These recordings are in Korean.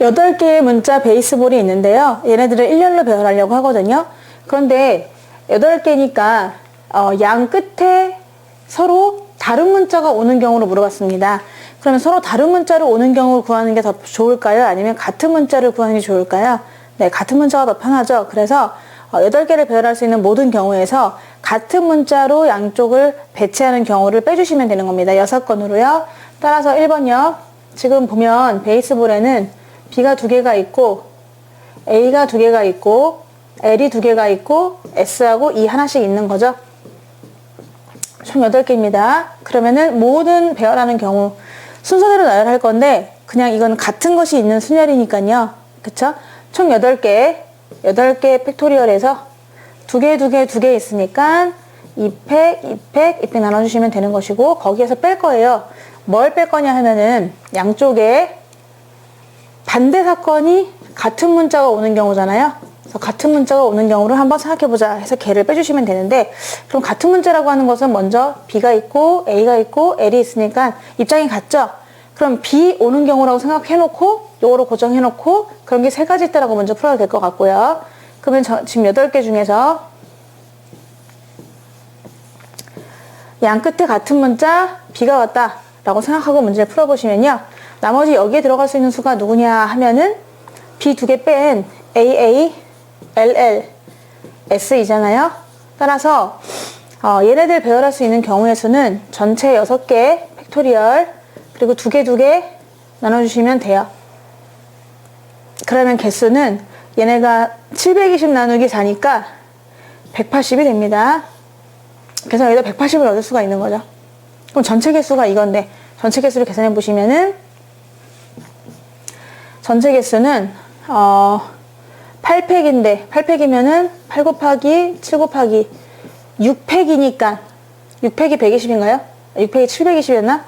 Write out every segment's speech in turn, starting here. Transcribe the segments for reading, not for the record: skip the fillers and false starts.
8개의 문자 베이스볼이 있는데요. 얘네들을 일렬로 배열하려고 하거든요. 그런데 8개니까 양 끝에 서로 다른 문자가 오는 경우로 물어봤습니다. 그러면 서로 다른 문자로 오는 경우를 구하는 게 더 좋을까요? 아니면 같은 문자를 구하는 게 좋을까요? 네, 같은 문자가 더 편하죠. 그래서 8개를 배열할 수 있는 모든 경우에서 같은 문자로 양쪽을 배치하는 경우를 빼주시면 되는 겁니다. 6건으로요. 따라서 1번요. 지금 보면 베이스볼에는 B가 2개가 있고 A가 2개가 있고 L이 2개가 있고 S하고 E 하나씩 있는 거죠. 총 8개입니다. 그러면은 모든 배열하는 경우 순서대로 나열할 건데 그냥 이건 같은 것이 있는 순열이니까요. 그쵸? 총 8개 팩토리얼에서 2개 있으니까 2팩 나눠주시면 되는 것이고 거기에서 뺄 거예요. 뭘 뺄 거냐 하면은 양쪽에 반대 사건이 같은 문자가 오는 경우잖아요. 그래서 같은 문자가 오는 경우를 한번 생각해보자 해서 걔를 빼주시면 되는데 그럼 같은 문자라고 하는 것은 먼저 B가 있고 A가 있고 L이 있으니까 입장이 같죠? 그럼 B 오는 경우라고 생각해놓고 요거로 고정해놓고 그런 게 3가지 있다라고 먼저 풀어야 될 것 같고요. 그러면 지금 8개 중에서 양 끝에 같은 문자 B가 왔다 라고 생각하고 문제를 풀어보시면요. 나머지 여기에 들어갈 수 있는 수가 누구냐 하면은 B 2개 뺀 AA, LL, S이잖아요. 따라서 얘네들 배열할 수 있는 경우의 수는 전체 6개 팩토리얼 그리고 2개 나눠주시면 돼요. 그러면 개수는 얘네가 720 나누기 4니까 180이 됩니다. 그래서 여기다 180을 얻을 수가 있는 거죠. 그럼 전체 개수가 이건데 전체 개수를 계산해 보시면은 전체 개수는 8팩인데 8팩이면은 8 곱하기 7 곱하기 6팩이니까 6팩이 120인가요? 6팩이 720이었나?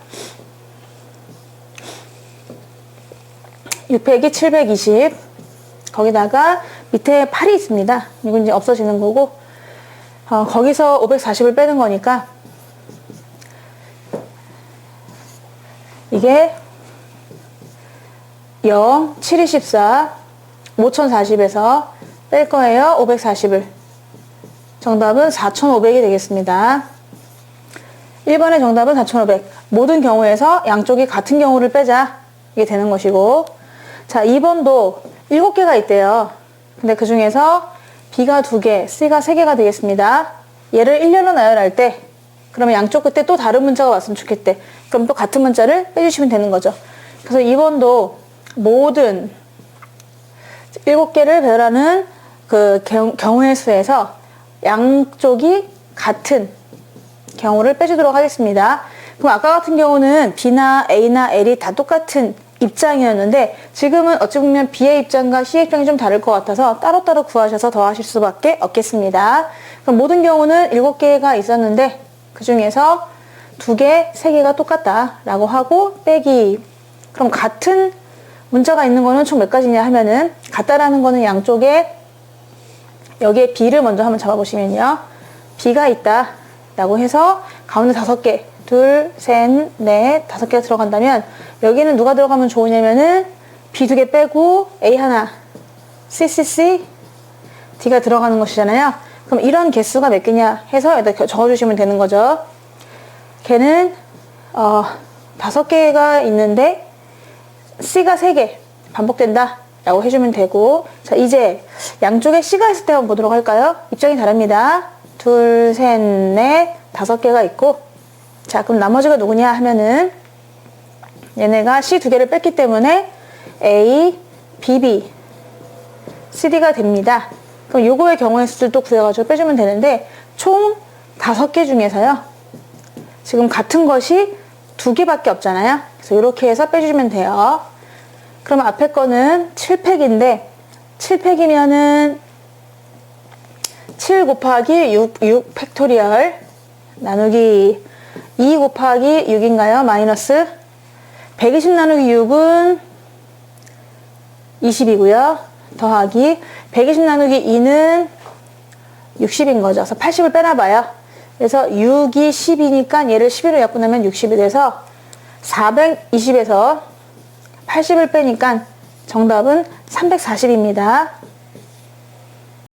6팩이 720 거기다가 밑에 8이 있습니다. 이건 이제 없어지는 거고 거기서 540을 빼는 거니까 이게 0, 7, 24, 5040에서 뺄 거예요. 540을. 정답은 4500이 되겠습니다. 1번의 정답은 4500. 모든 경우에서 양쪽이 같은 경우를 빼자. 이게 되는 것이고. 자, 2번도 7개가 있대요. 근데 그 중에서 B가 2개, C가 3개가 되겠습니다. 얘를 일렬로 나열할 때, 그러면 양쪽 끝에 또 다른 문자가 왔으면 좋겠대. 그럼 또 같은 문자를 빼주시면 되는 거죠. 그래서 2번도 모든 7개를 배열하는 그 경우의 수에서 양쪽이 같은 경우를 빼주도록 하겠습니다. 그럼 아까 같은 경우는 B나 A나 L이 다 똑같은 입장이었는데 지금은 어찌 보면 B의 입장과 C의 입장이 좀 다를 것 같아서 따로따로 구하셔서 더하실 수밖에 없겠습니다. 그럼 모든 경우는 7개가 있었는데 그 중에서 2개, 3개가 똑같다 라고 하고 빼기. 그럼 같은 문자가 있는 거는 총 몇 가지냐 하면은 같다라는 거는 양쪽에 여기에 B를 먼저 한번 잡아보시면요. B가 있다 라고 해서 가운데 5개 둘, 셋, 넷, 5개가 들어간다면 여기는 누가 들어가면 좋으냐면은 B 2개 빼고 A 하나, C, C, C, D가 들어가는 것이잖아요. 그럼 이런 개수가 몇 개냐 해서 여기다 적어주시면 되는 거죠. 걔는 5개가 있는데 C가 3개 반복된다 라고 해주면 되고. 자, 이제 양쪽에 C가 있을 때 한번 보도록 할까요? 입장이 다릅니다. 둘, 셋, 넷, 5개가 있고. 자, 그럼 나머지가 누구냐 하면은 얘네가 C 2개를 뺐기 때문에 A, BB, CD가 됩니다. 그럼 요거의 경우의 수를 또 구해가지고 빼주면 되는데 총 5개 중에서요. 지금 같은 것이 2개밖에 없잖아요. 그래서 이렇게 해서 빼주시면 돼요. 그럼 앞에 거는 7팩인데 7팩이면은 7 곱하기 6 팩토리얼 나누기 2 곱하기 6인가요? 마이너스 120 나누기 6은 20이고요. 더하기 120 나누기 2는 60인 거죠. 그래서 80을 빼놔봐요. 그래서 6이 10이니까 얘를 11로 약분하면 60이 돼서 420에서 80을 빼니까 정답은 340입니다.